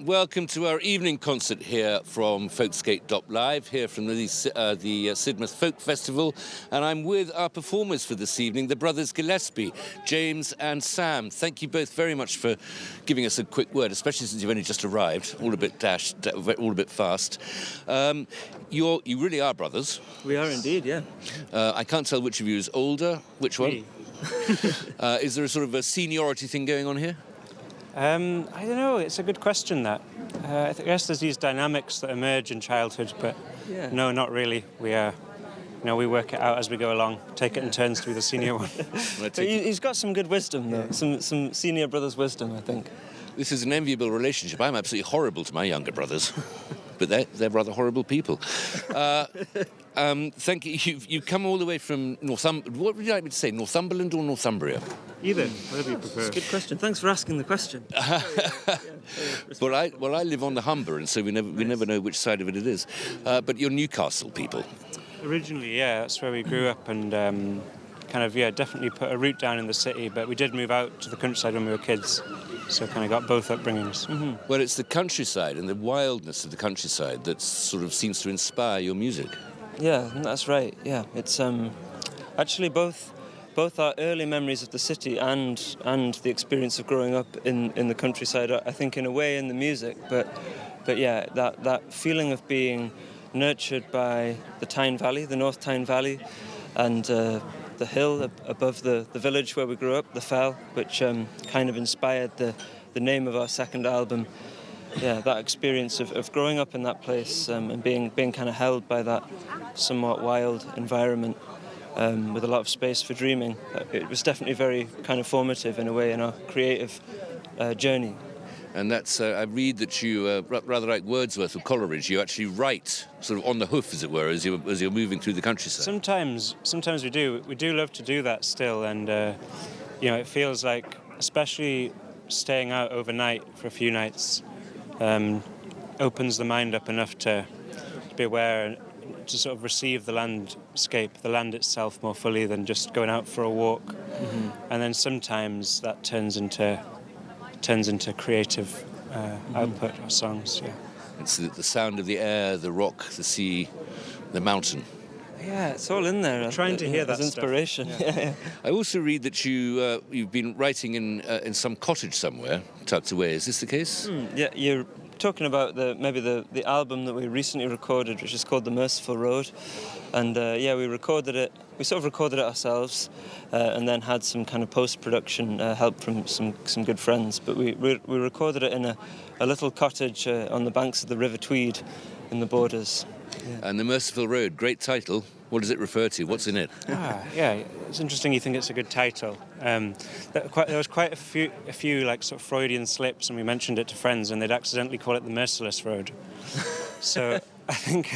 Welcome to our evening concert here from FolkScape.live, here from the Sidmouth Folk Festival. And I'm with our performers for this evening, the Brothers Gillespie, James and Sam. Thank you both very much for giving us a quick word, especially since you've only just arrived, all a bit dashed, all a bit fast. You really are brothers. We are indeed, yeah. I can't tell which of you is older. Which one? Me. Is there a sort of a seniority thing going on here? I don't know, it's a good question, that. I guess there's these dynamics that emerge in childhood, but no, not really. We work it out as we go along, take it in turns to be the senior one. But he's got some good wisdom, though, some senior brother's wisdom, I think. This is an enviable relationship. I'm absolutely horrible to my younger brothers, but they're rather horrible people. Thank you. You've come all the way from Northumberland. What would you like me to say, Northumberland or Northumbria? Either, whatever you prefer. It's a good question. Thanks for asking the question. Well, I live on the Humber, and so we never know which side of it is. But you're Newcastle people. Originally, yeah, that's where we grew up, and definitely put a root down in the city, but we did move out to the countryside when we were kids, so kind of got both upbringings. Mm-hmm. Well, it's the countryside and the wildness of the countryside that sort of seems to inspire your music. Yeah, that's right. Yeah, it's actually both our early memories of the city and the experience of growing up in the countryside, I think, in a way, in the music. But yeah, that feeling of being nurtured by the Tyne Valley, the North Tyne Valley, and the hill above the village where we grew up, the Fell, which kind of inspired the name of our second album. Yeah, that experience of growing up in that place and being kind of held by that somewhat wild environment with a lot of space for dreaming. It was definitely very kind of formative in a way in our creative journey. And that's, I read that you, rather like Wordsworth or Coleridge, you actually write sort of on the hoof, as it were, as you're moving through the countryside. Sometimes we do. We do love to do that still, and it feels like, especially staying out overnight for a few nights, opens the mind up enough to be aware and to sort of receive the landscape, the land itself, more fully than just going out for a walk. Mm-hmm. And then sometimes that turns into creative output or songs. Yeah. It's the sound of the air, the rock, the sea, the mountain. Yeah, it's all in there. Trying to hear that inspiration. Yeah. I also read that you've been writing in some cottage somewhere, tucked away. Is this the case? Yeah, you're talking about the album that we recently recorded, which is called The Merciful Road. And we recorded it. We sort of recorded it ourselves, and then had some kind of post-production help from some good friends. But we recorded it in a little cottage on the banks of the River Tweed, in the Borders. Yeah. And The Merciful Road, great title. What does it refer to? What's in it? It's interesting you think it's a good title. There was quite a few like sort of Freudian slips, and we mentioned it to friends, and they'd accidentally call it the Merciless Road. So I think,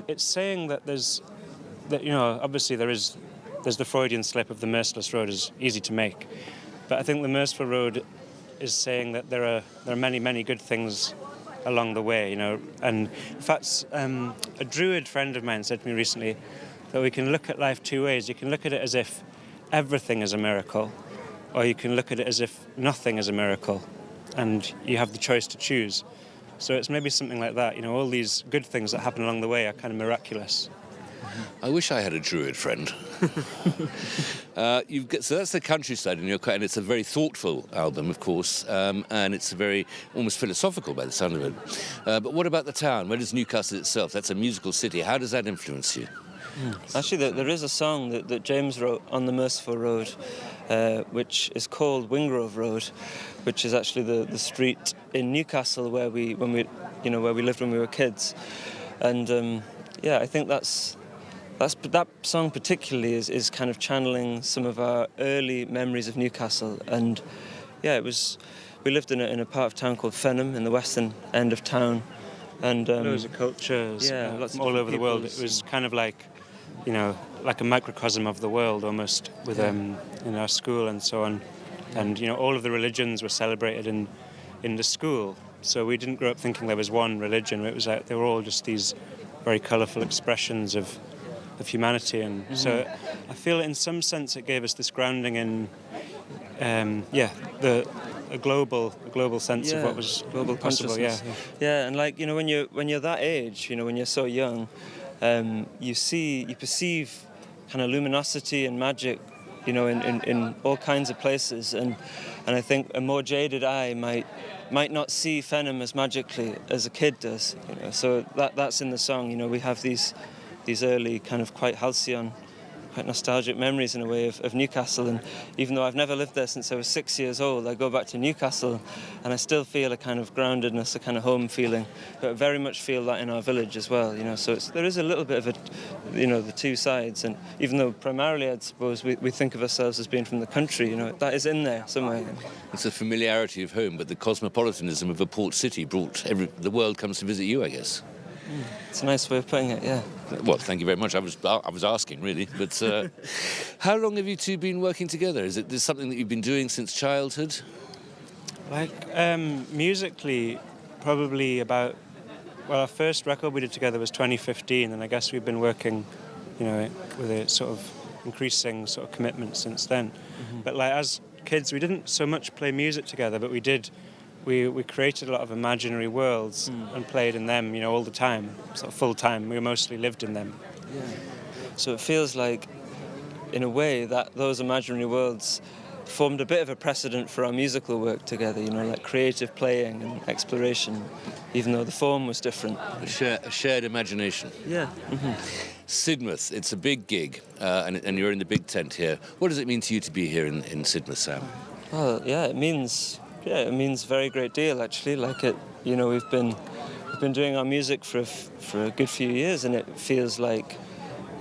it's saying that obviously there's the Freudian slip of the Merciless Road is easy to make, but I think the Merciful Road is saying that there are many, many good things along the way, and in fact, a Druid friend of mine said to me recently that we can look at life two ways. You can look at it as if everything is a miracle, or you can look at it as if nothing is a miracle, and you have the choice to choose. So it's maybe something like that, all these good things that happen along the way are kind of miraculous. I wish I had a Druid friend. So that's the countryside, and it's a very thoughtful album, of course, and it's very almost philosophical by the sound of it. But what about the town? Where does Newcastle itself? That's a musical city. How does that influence you? Actually, there is a song that James wrote on the Merciful Road, which is called Wingrove Road, which is actually the street in Newcastle where we lived when we were kids, and I think that song particularly is kind of channeling some of our early memories of Newcastle. And we lived in a part of town called Fenham in the western end of town, and loads of cultures, lots of all over the world. peoples. It was kind of like a microcosm of the world almost, with in our school and so on, and all of the religions were celebrated in the school. So we didn't grow up thinking there was one religion. It was like they were all just these very colourful expressions of humanity, and so I feel in some sense it gave us this grounding in a global sense of what was global possible. consciousness. Yeah, and like, you know, when you're that age, you know, when you're so young, you perceive kind of luminosity and magic, you know, in all kinds of places, and I think a more jaded eye might not see Fenham as magically as a kid does, you know. So that's in the song. You know, we have these early kind of quite halcyon, quite nostalgic memories in a way of Newcastle, and even though I've never lived there since I was 6 years old, I go back to Newcastle and I still feel a kind of groundedness, a kind of home feeling, but I very much feel that in our village as well, you know. So there is a little bit of a, you know, the two sides, and even though primarily I'd suppose we think of ourselves as being from the country, you know, that is in there somewhere. It's a familiarity of home, but the cosmopolitanism of a port city brought the world comes to visit you, I guess. It's a nice way of putting it, yeah. Well, thank you very much. I was asking, really. But how long have you two been working together? Is this something that you've been doing since childhood? Like, musically, probably about... Well, our first record we did together was 2015, and I guess we've been working, you know, with a sort of increasing sort of commitment since then. Mm-hmm. But, like, as kids, we didn't so much play music together, but we did... We created a lot of imaginary worlds and played in them, you know, all the time, sort of full time. We mostly lived in them. Yeah. So it feels like, in a way, that those imaginary worlds formed a bit of a precedent for our musical work together, you know, like creative playing and exploration, even though the form was different. A shared imagination. Yeah. Mm-hmm. Sidmouth, it's a big gig, and you're in the big tent here. What does it mean to you to be here in Sidmouth, Sam? Well, yeah, it means a very great deal, actually. Like, it, you know, we've been doing our music for a good few years, and it feels like,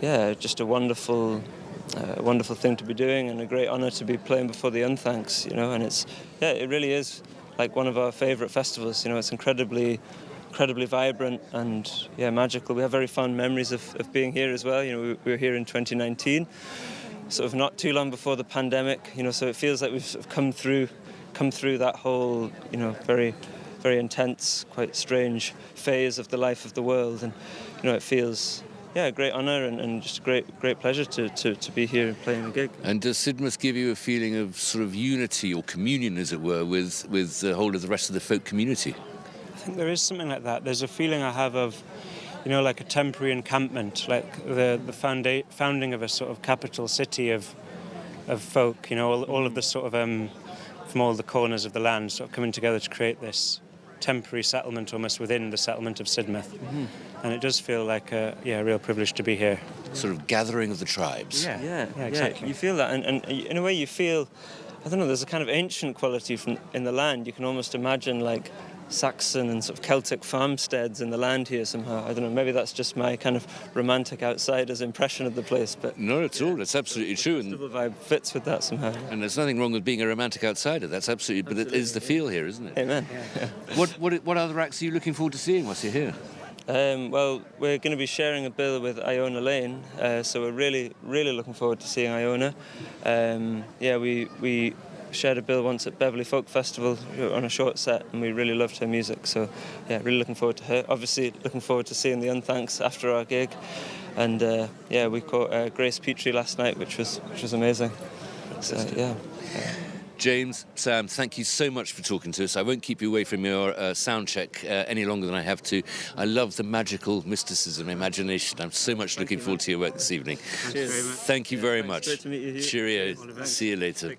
yeah, just a wonderful thing to be doing, and a great honour to be playing before the Unthanks, you know. And it really is like one of our favourite festivals. You know, it's incredibly vibrant and magical. We have very fond memories of being here as well. You know, we were here in 2019, sort of not too long before the pandemic. You know, so it feels like we've sort of come through that whole, you know, very, very intense, quite strange phase of the life of the world, and you know, it feels a great honour and just a great pleasure to be here and playing a gig. And does Sidmouth give you a feeling of sort of unity or communion, as it were, with the whole of the rest of the folk community? I think there is something like that. There's a feeling I have of, you know, like a temporary encampment, like the founding of a sort of capital city of folk. You know, all of the sort of from all the corners of the land, sort of coming together to create this temporary settlement almost within the settlement of Sidmouth. Mm-hmm. And it does feel like a real privilege to be here. Sort of gathering of the tribes. Yeah, exactly. You feel that, and in a way you feel, I don't know, there's a kind of ancient quality in the land. You can almost imagine like Saxon and sort of Celtic farmsteads in the land here somehow. I don't know, maybe that's just my kind of romantic outsider's impression of the place, but... Not at all, that's absolutely true. The vibe fits with that somehow. And there's nothing wrong with being a romantic outsider, that's absolutely, but it is the feel here, isn't it? Amen. Yeah. What other acts are you looking forward to seeing whilst you're here? Well, we're going to be sharing a bill with Iona Lane, so we're really, really looking forward to seeing Iona. We shared a bill once at Beverley Folk Festival on a short set, and we really loved her music, so yeah, really looking forward to her. Obviously looking forward to seeing the Unthanks after our gig, and we caught Grace Petrie last night, which was amazing. So, yeah. James, Sam, thank you so much for talking to us. I won't keep you away from your sound check any longer than I have to. I love the magical mysticism, imagination. I'm so much looking forward to your work this evening. Cheers. Thank you very much. Great to meet you. Cheerio. See you later.